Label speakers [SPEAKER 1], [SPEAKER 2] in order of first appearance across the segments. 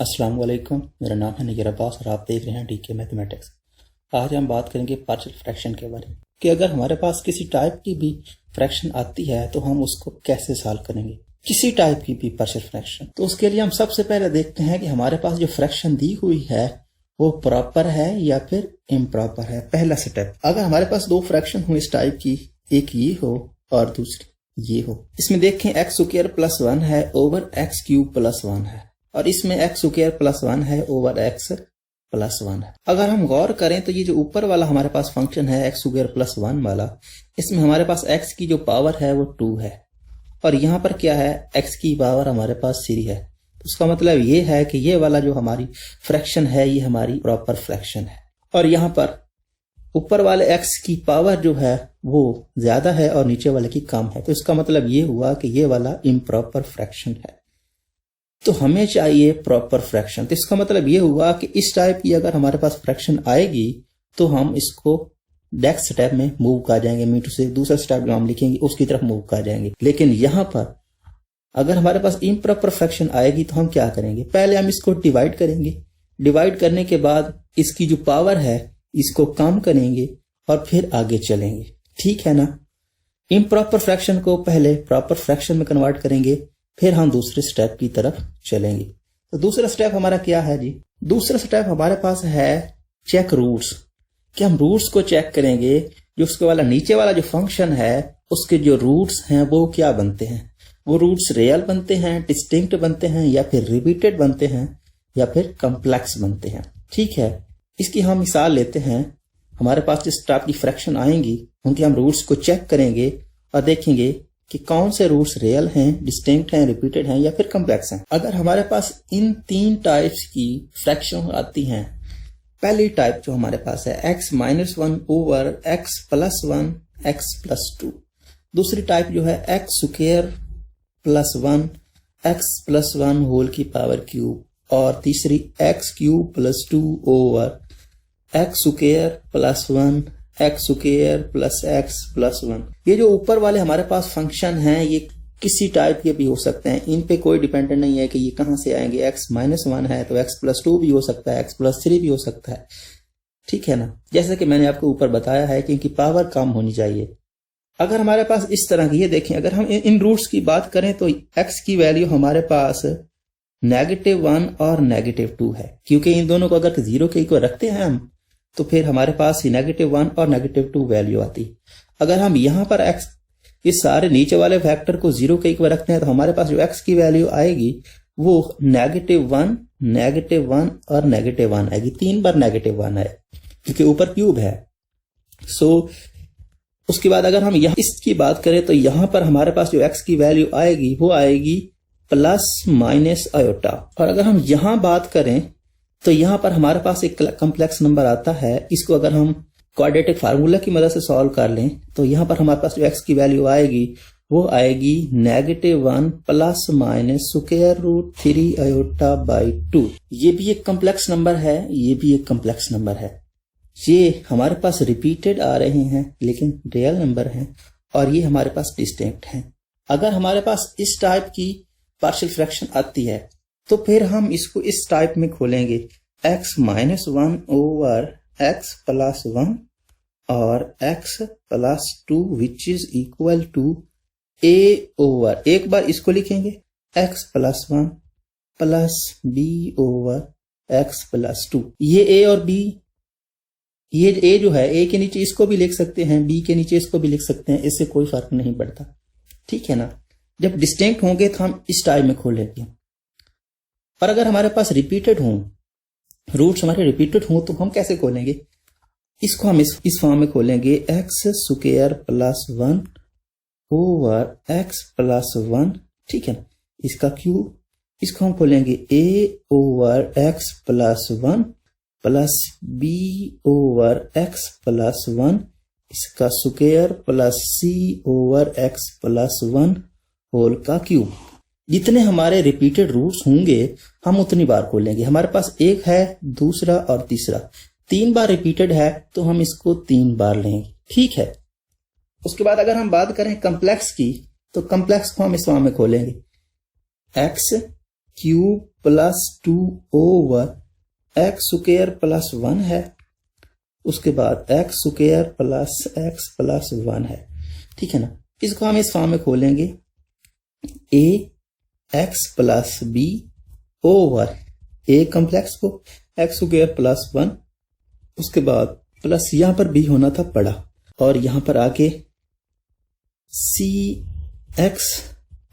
[SPEAKER 1] अस्सलाम वालेकुम, मेरा नाम है निगर अब्बास और आप देख रहे हैं डीके मैथमेटिक्स। आज हम बात करेंगे पार्शियल फ्रैक्शन के बारे में कि अगर हमारे पास किसी टाइप की भी फ्रैक्शन आती है तो हम उसको कैसे सॉल्व करेंगे, किसी टाइप की भी पार्शियल फ्रैक्शन। तो उसके लिए हम सबसे पहले देखते हैं कि हमारे पास जो फ्रैक्शन दी हुई है वो प्रॉपर है या फिर इम्प्रॉपर है। पहला स्टेप, अगर हमारे पास दो फ्रैक्शन हो इस टाइप की, एक ये हो और दूसरी ये हो, इसमें देखें एक्स स्क्वायर प्लस 1 है ओवर एक्स क्यूब प्लस 1 है और इसमें एक्स स्क्वायर प्लस 1 है ओवर एक्स प्लस 1 है। अगर हम गौर करें तो ये जो ऊपर वाला हमारे पास फंक्शन है एक्स स्क्वायर प्लस 1 वाला, इसमें हमारे पास एक्स की जो पावर है वो 2 है और यहाँ पर क्या है, एक्स की पावर हमारे पास 3 है। तो उसका मतलब ये है कि ये वाला जो हमारी फ्रैक्शन है ये हमारी प्रॉपर फ्रैक्शन है और यहाँ पर ऊपर वाले एक्स की पावर जो है वो ज्यादा है और नीचे वाले की कम है। तो इसका मतलब ये हुआ कि ये वाला इम्प्रॉपर फ्रैक्शन है। तो हमें चाहिए प्रॉपर फ्रैक्शन। तो इसका मतलब ये हुआ कि इस टाइप की अगर हमारे पास फ्रैक्शन आएगी तो हम इसको नेक्स्ट स्टेप में मूव कर जाएंगे, मीटू से दूसरा स्टेप जो हम लिखेंगे उसकी तरफ मूव कर जाएंगे। लेकिन यहाँ पर अगर हमारे पास इम्प्रॉपर फ्रैक्शन आएगी तो हम क्या करेंगे, पहले हम इसको डिवाइड करेंगे, डिवाइड करने के बाद इसकी जो पावर है इसको कम करेंगे और फिर आगे चलेंगे। ठीक है ना। इम्प्रॉपर फ्रैक्शन को पहले प्रॉपर फ्रैक्शन में कन्वर्ट करेंगे, फिर हम दूसरे स्टेप की तरफ चलेंगे। तो दूसरा स्टेप हमारा क्या है जी, दूसरा स्टेप हमारे पास है चेक रूट्स, कि हम रूट्स को चेक करेंगे। जो उसके वाला नीचे वाला जो फंक्शन है उसके जो रूट्स हैं वो क्या बनते हैं, वो रूट्स रियल बनते हैं, डिस्टिंक्ट बनते हैं या फिर रिपीटेड बनते हैं या फिर कॉम्प्लेक्स बनते हैं। ठीक है, इसकी हम मिसाल लेते हैं। हमारे पास जिस टाइप की फ्रैक्शन आएंगी उनके हम रूट्स को चेक करेंगे और देखेंगे कि कौन से रूट्स रियल हैं, डिस्टिंक्ट हैं, रिपीटेड हैं या फिर कॉम्प्लेक्स हैं। अगर हमारे पास इन तीन टाइप्स की फ्रैक्शन आती हैं, पहली टाइप जो हमारे पास है x minus 1 over x plus 1 x plus 2, दूसरी टाइप जो है x square plus 1 x plus 1 whole की पावर क्यूब और तीसरी x cube plus 2 over x square plus 1 x square plus x plus 1। ये जो ऊपर वाले हमारे पास फंक्शन हैं ये किसी टाइप के भी हो सकते हैं, इन पे कोई डिपेंडेंट नहीं है कि ये कहां से आएंगे। x माइनस 1 है तो x प्लस 2 भी हो सकता है, x प्लस 3 भी हो सकता है। ठीक है ना, जैसे कि मैंने आपको ऊपर बताया है कि इनकी पावर कम होनी चाहिए। अगर हमारे पास इस तरह की, ये देखें, अगर हम इन रूट्स की बात करें तो x की वैल्यू हमारे पास -1 और -2 है, क्योंकि इन दोनों को अगर 0 के इक्वल रखते हैं हम तो फिर हमारे पास ही -1 और -2 वैल्यू आती। अगर हम यहाँ पर x, इस सारे नीचे वाले फैक्टर को 0 के इक्वल रखते हैं तो हमारे पास जो x की वैल्यू आएगी वो -1, -1 और -1 आएगी। 3 बार -1 है क्योंकि ऊपर क्यूब है। उसके बाद अगर हम यहाँ इसकी बात करें तो यहाँ पर हमारे पास जो x की वैल्यू आएगी वो आएगी प्लस माइनस आयोटा। और अगर हम यहाँ बात करें तो यहाँ पर हमारे पास एक कॉम्प्लेक्स नंबर आता है, इसको अगर हम क्वाड्रेटिक फार्मूला की मदद से सॉल्व कर लें तो यहाँ पर हमारे पास जो x की वैल्यू आएगी वो आएगी -1 plus minus square root 3 iota by 2। ये भी एक कॉम्प्लेक्स नंबर है, ये भी एक कॉम्प्लेक्स नंबर है। ये हमारे पास रिपीटेड आ रहे हैं लेकिन रियल नंबर हैं और ये हमारे पास डिस्टिंक्ट हैं। अगर हमारे पास इस टाइप की पार्शियल फ्रैक्शन आती है तो फिर हम इसको इस टाइप में खोलेंगे, x minus 1 over x plus 1 और x plus 2 which is equal to a over, एक बार इसको लिखेंगे x plus 1 plus b over x plus 2। ये a और b, ये a जो है a के नीचे इसको भी लिख सकते हैं, b के नीचे इसको भी लिख सकते हैं, इससे कोई फर्क नहीं पड़ता। ठीक है ना। जब डिस्टिंक्ट होंगे तो हम इस टाइप में खोलेंगे और अगर हमारे पास रिपीटेड हों, रूट्स हमारे रिपीटेड हों तो हम कैसे खोलेंगे, इसको हम इस फॉर्म में खोलेंगे, x square plus 1 over x plus 1। ठीक है ना, इसका क्यूब, इसको हम खोलेंगे a over x plus 1 plus b over x plus 1, इसका square plus c over x plus 1 whole का क्यूब। जितने हमारे रिपीटेड रूट्स होंगे हम उतनी बार खोलेंगे। हमारे पास एक है, दूसरा और तीसरा, 3 बार रिपीटेड है तो हम इसको 3 बार लेंगे। ठीक है। उसके बाद अगर हम बात करें कॉम्प्लेक्स की तो कॉम्प्लेक्स को हम इस फॉर्म में खोलेंगे, x क्यूब +2/x² + 1 है, उसके बाद x² + x + 1 है। ठीक है ना, इसको हम इस फॉर्म में खोलेंगे ax + b/a कॉम्प्लेक्स को x² + 1, उसके बाद प्लस यहां पर b होना था बड़ा, और यहां पर आके cx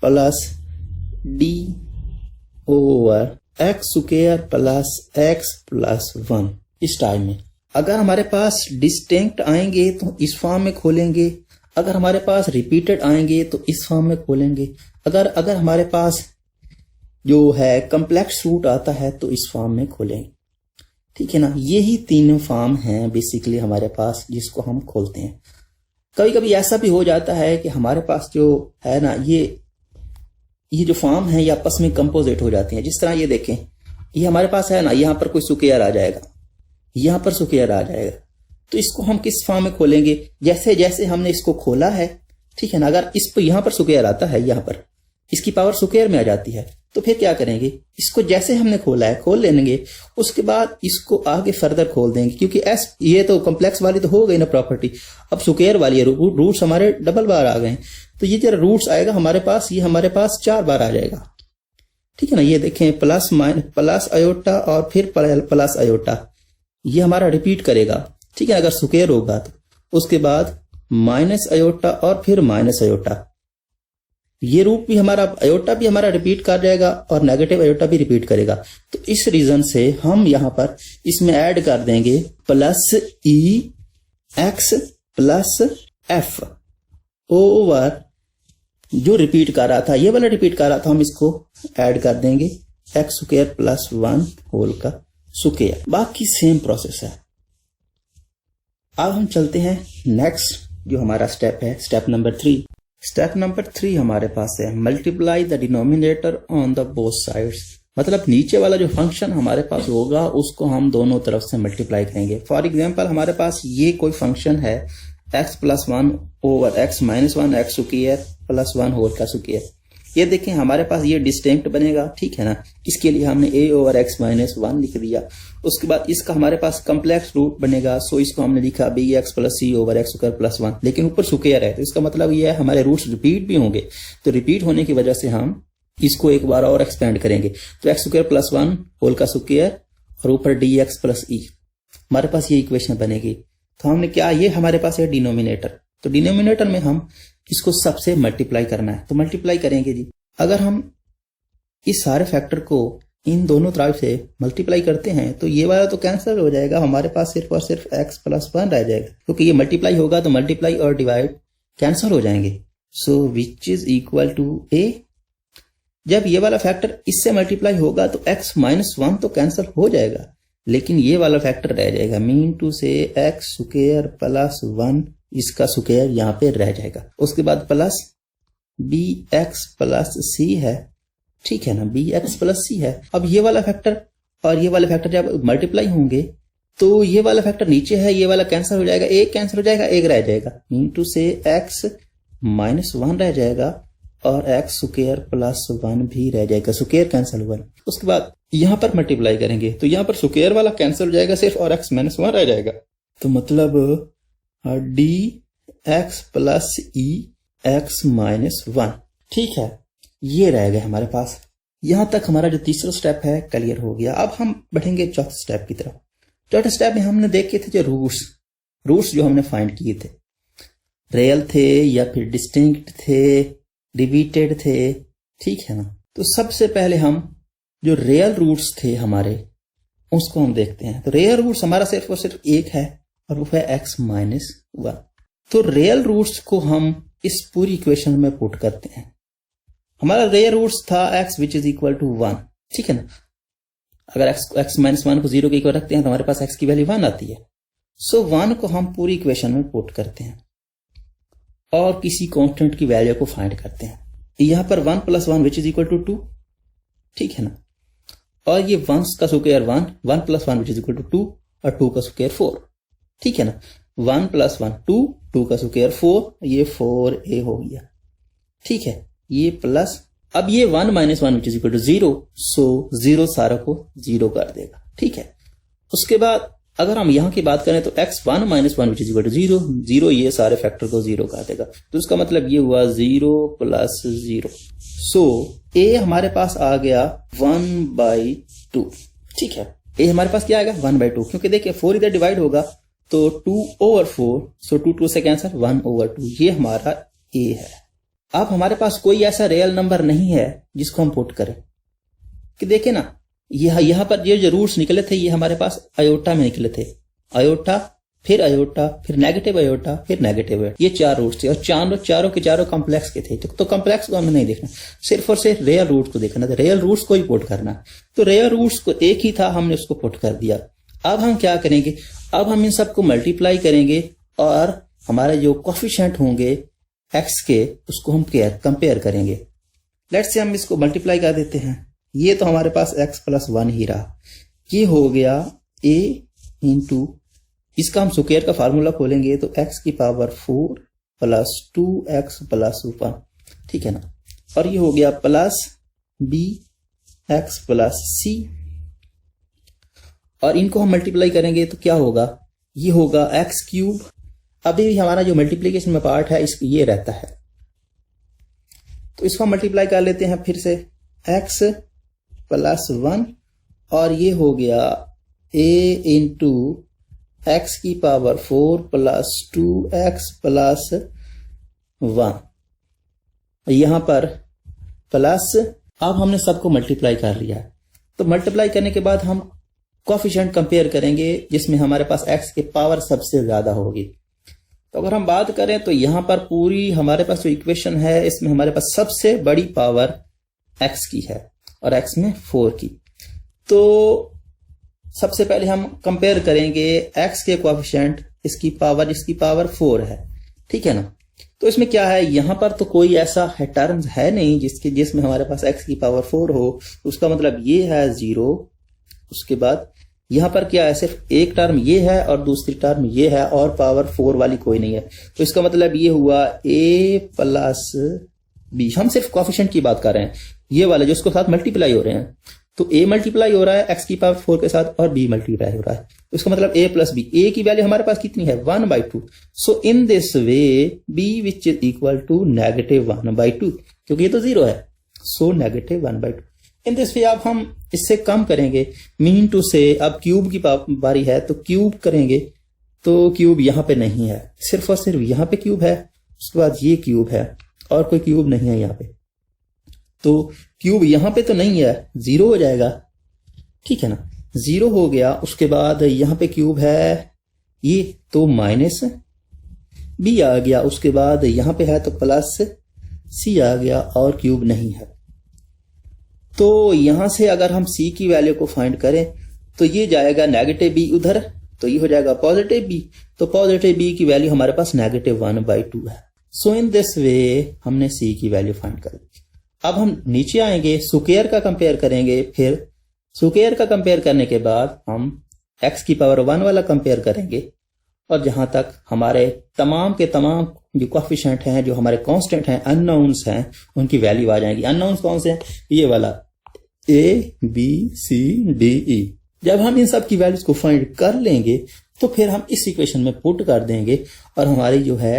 [SPEAKER 1] + d/x² + x + 1। इस टाइम में अगर हमारे पास डिस्टिंक्ट आएंगे तो इस फॉर्म में खोलेंगे, अगर हमारे पास रिपीटेड आएंगे तो इस फॉर्म में खोलेंगे, अगर हमारे पास जो है कॉम्प्लेक्स रूट आता है तो इस फॉर्म में खोलेंगे। ठीक है ना, यही तीन फॉर्म हैं बेसिकली हमारे पास जिसको हम खोलते हैं। कभी कभी ऐसा भी हो जाता है कि हमारे पास जो है ना ये जो फॉर्म है ये आपस में कंपोजिट हो जाती हैं। जिस तरह ये देखें, ये हमारे पास है ना, यहाँ पर कोई स्क्वायर आ जाएगा, यहाँ पर स्क्वायर आ जाएगा, तो इसको हम किस फॉर्म में खोलेंगे? जैसे जैसे हमने इसको खोला है, ठीक है ना, अगर इस पर यहाँ पर स्क्वायर आता है, यहाँ पर इसकी पावर स्क्वायर में आ जाती है, तो फिर क्या करेंगे? इसको जैसे हमने खोला है खोल लेंगे, उसके बाद इसको आगे फर्दर खोल देंगे, क्योंकि एस ये तो कॉम्प्लेक्स वाली तो हो गई ना प्रॉपर्टी, अब स्क्वायर वाली है, रूट्स हमारे डबल बार आ गए, तो ये जरा रूट्स आएगा हमारे पास, ये हमारे पास 4 बार आ जाएगा। ठीक है ना, ये देखें प्लस अयोटा और फिर प्लस अयोटा, ये हमारा रिपीट करेगा। ठीक है, अगर स्क्वायर होगा तो उसके बाद माइनस अयोटा और फिर माइनस अयोटा, ये रूट भी हमारा अयोटा भी हमारा रिपीट कर जाएगा और नेगेटिव अयोटा भी रिपीट करेगा। तो इस रीजन से हम यहां पर इसमें ऐड कर देंगे प्लस ई एक्स प्लस एफ ओवर जो रिपीट कर रहा था, ये वाला रिपीट कर रहा था, हम इसको ऐड कर देंगे x² + 1 होल का स्क्वायर। बाकी सेम प्रोसेस है। अब हम चलते हैं नेक्स्ट जो हमारा स्टेप है, स्टेप नंबर 3। स्टेप नंबर 3 हमारे पास है multiply the denominator on the both sides. मतलब नीचे वाला जो फंक्शन हमारे पास होगा उसको हम दोनों तरफ से मल्टीप्लाई करेंगे। फॉर एग्जांपल हमारे पास ये कोई फंक्शन है x + 1 over x - 1 x² + 1 whole का स्क्वायर। ये देखें हमारे पास ये डिस्टिंक्ट बनेगा। ठीक है ना, इसके लिए हमने a ओवर x - 1 लिख दिया। उसके बाद इसका हमारे पास कॉम्प्लेक्स रूट बनेगा, सो इसको हमने लिखा bx + c ओवर x² + 1, लेकिन ऊपर स्क्वायर है, तो इसका मतलब ये है हमारे रूट्स रिपीट भी होंगे, तो रिपीट होने की वजह से हम इसको एक बार और एक्सपेंड करेंगे, तो x² + 1 होल का स्क्वायर और ऊपर dx + e, हमारे पास ये इक्वेशन बनेगी। तो हमने क्या, ये हमारे पास है डिनोमिनेटर, तो डिनोमिनेटर में हम इसको सबसे मल्टीप्लाई करना है, तो मल्टीप्लाई करेंगे जी। अगर हम इस सारे फैक्टर को इन दोनों तरफ से मल्टीप्लाई करते हैं तो ये वाला तो कैंसिल हो जाएगा, हमारे पास सिर्फ और सिर्फ x + 1 रह जाएगा, क्योंकि ये मल्टीप्लाई होगा तो मल्टीप्लाई और डिवाइड कैंसिल हो जाएंगे। So which is equal to a। जब ये वाला फैक्टर इससे मल्टीप्लाई होगा तो x - 1 तो कैंसिल हो जाएगा, लेकिन ये वाला फैक्टर रह जाएगा, मीन टू से x² + 1 इसका स्क्वायर यहाँ पे रह जाएगा। उसके बाद प्लस bx + c है। ठीक है ना, bx + c है। अब ये वाला फैक्टर और ये वाला फैक्टर जब मल्टीप्लाई होंगे तो ये वाला फैक्टर नीचे है, ये वाला कैंसिल हो जाएगा, एक कैंसिल हो जाएगा, एक रह जाएगा, मीन टू से x - 1 रह जाएगा और x² + 1 भी रह जाएगा, स्क्वायर कैंसिल हुआ। उसके बाद यहां पर मल्टीप्लाई करेंगे तो यहां पर स्क्वायर वाला कैंसिल हो जाएगा सिर्फ, और x - 1 रह जाएगा। तो मतलब dx + e x - 1। ठीक है, ये रह गए हमारे पास। यहां तक हमारा जो तीसरा स्टेप है क्लियर हो गया। अब हम बढ़ेंगे चौथे स्टेप की तरफ। चौथे स्टेप में हमने देखे थे जो रूट्स जो हमने फाइंड किए थे, रियल थे या फिर डिस्टिंक्ट थे, रिपीटेड थे। ठीक है ना, तो सबसे पहले हम जो रियल रूट्स थे हमारे उसको हम देखते हैं। तो रियल रूट्स हमारा सिर्फ और सिर्फ एक है और वो है x - 1। तो रियल रूट्स को हम इस पूरी इक्वेशन में पुट करते हैं। हमारा रियल रूट्स था x which is equal to 1। ठीक है ना, अगर x - 1 को 0 के इक्वल रखते हैं तो हमारे पास x की वैल्यू 1 आती है। सो 1 को हम पूरी इक्वेशन में पुट करते हैं और किसी कांस्टेंट की वैल्यू को फाइंड करते हैं। यहां पर 1 + 1 विच इज इक्वल टू 2। ठीक है ना, और ये 1 का square 1 + 1 which is equal to 2 और 2 का स्क्वायर 4। ठीक है ना, 1 + 1 2 का स्क्वायर 4, ये 4a हो गया। ठीक है, ये प्लस अब ये 1 - 1 विच इज इक्वल टू 0, सो 0 सारा को 0 कर देगा। ठीक है, उसके बाद अगर हम यहां की बात करें तो x1 - 1 which is equal to 0, 0 ये सारे फैक्टर को 0 कर देगा। तो इसका मतलब ये हुआ 0 + 0। सो a हमारे पास आ गया 1/2। ठीक है, a हमारे पास क्या आएगा 1/2, क्योंकि देखिए 4 इधर डिवाइड होगा तो 2/4, सो 2 से कैंसिल 1/2, ये हमारा a है। अब हमारे पास कोई ऐसा रियल नंबर नहीं है जिसको हम पुट करें कि देखे ना, यहां पर ये जो रूट्स निकले थे ये हमारे पास अयोटा में निकले थे, अयोटा फिर अयोटा फिर नेगेटिव अयोटा फिर नेगेटिव अयोटा, ये 4 रूट्स थे और चारों के चारों कॉम्प्लेक्स के थे। तो कॉम्प्लेक्स को हमें नहीं देखना, सिर्फ और सिर्फ रियल रूट्स को देखना था, रियल रूट्स को ही पुट करना। तो रियल रूट्स को एक ही था, हमने उसको पुट कर दिया। अब हम क्या करेंगे, अब हम इन सबको मल्टीप्लाई करेंगे और हमारे जो कोफिशिएंट होंगे x के उसको हम कंपेयर करेंगे। लेट्स से हम इसको मल्टीप्लाई कर देते हैं, ये तो हमारे पास x + 1 ही रहा, ये हो गया a इंटू, इसका हम स्क्वायर का फार्मूला खोलेंगे तो x⁴ + 2x + 1। ठीक है ना, और ये हो गया प्लस bx + c, और इनको हम मल्टीप्लाई करेंगे तो क्या होगा, ये होगा x³। अभी भी हमारा जो मल्टीप्लीकेशन में पार्ट है ये रहता है, तो इसको हम मल्टीप्लाई कर लेते हैं फिर से, x + 1 और ये हो गया a इंटू x⁴ + 2x + 1, यहां पर प्लस। अब हमने सबको मल्टीप्लाई कर लिया है, तो मल्टीप्लाई करने के बाद हम कोफिशिएंट कंपेयर करेंगे जिसमें हमारे पास x की पावर सबसे ज्यादा होगी। तो अगर हम बात करें तो यहां पर पूरी हमारे पास जो इक्वेशन है इसमें हमारे पास सबसे बड़ी पावर x की है और x में 4 की। तो सबसे पहले हम कंपेयर करेंगे x के कोएफिशिएंट, इसकी पावर 4 है। ठीक है ना, तो इसमें क्या है, यहां पर तो कोई ऐसा टर्म है नहीं जिसमें हमारे पास x की पावर 4 हो, तो उसका मतलब ये है 0। उसके बाद यहां पर क्या है, सिर्फ एक टर्म ये है और दूसरी टर्म ये है और पावर 4 वाली कोई नहीं है, तो इसका मतलब ये हुआ a + b। हम सिर्फ कोएफिशिएंट की बात कर रहे हैं, ये वाले जो उसके साथ मल्टीप्लाई हो रहे हैं, तो a मल्टीप्लाई हो रहा है x की पावर 4 के साथ और b मल्टीप्लाई हो रहा है, तो इसका मतलब a + b। a की वैल्यू हमारे पास कितनी है 1/2। So in this way b which is equal to -1/2, क्योंकि ये तो 0 है, सो -1/2। इन दिस वे अब हम इससे कम करेंगे, मीन टू से अब क्यूब की बारी है तो क्यूब करेंगे, तो क्यूब यहां पे नहीं है, सिर्फ और सिर्फ यहां पे क्यूब है, उसके बाद ये क्यूब है और कोई क्यूब नहीं है यहाँ पे, तो क्यूब यहां पे तो नहीं है, 0 हो जाएगा। ठीक है ना, 0 हो गया। उसके बाद यहां पे क्यूब है ये, तो -b आ गया, उसके बाद यहां पे है तो +c आ गया और क्यूब नहीं है। तो यहां से अगर हम c की वैल्यू को फाइंड करें तो ये जाएगा -b उधर, तो ये हो जाएगा +b, तो +b की वैल्यू हमारे पास -1/2 है। सो इन दिस वे हमने c की वैल्यू फाइंड कर ली। अब हम नीचे आएंगे, स्क्वायर का कंपेयर करेंगे, फिर स्क्वायर का कंपेयर करने के बाद हम x⁴ वाला कंपेयर करेंगे, और जहां तक हमारे तमाम के तमाम जो कोएफिशिएंट हैं, जो हमारे कांस्टेंट हैं, अननोन्स हैं, उनकी वैल्यू आ जाएंगी। अननोन्स कौन से हैं, ये वाला a b c d e। जब हम इन सब की वैल्यूज को फाइंड कर लेंगे तो फिर हम इस इक्वेशन में पुट कर देंगे और हमारी जो है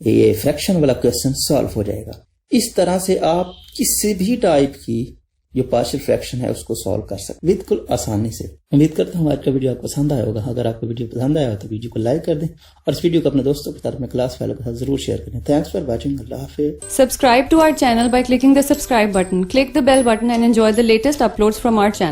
[SPEAKER 1] ये फ्रैक्शन वाला क्वेश्चन सॉल्व हो जाएगा। इस तरह से आप किसी भी टाइप की जो पार्शियल फ्रैक्शन है उसको सॉल्व कर सकते बिल्कुल आसानी से। उम्मीद करता हूँ आज का वीडियो आपको पसंद आया होगा। अगर आपको वीडियो पसंद आया हो तो वीडियो को लाइक कर दें और इस वीडियो को अपने दोस्तों के साथ में क्लास फेलो के साथ जरूर शेयर करें। Thanks for watching. Allah Hafiz.
[SPEAKER 2] Subscribe to our channel by clicking the subscribe button. Click the bell button and enjoy the latest uploads from our channel.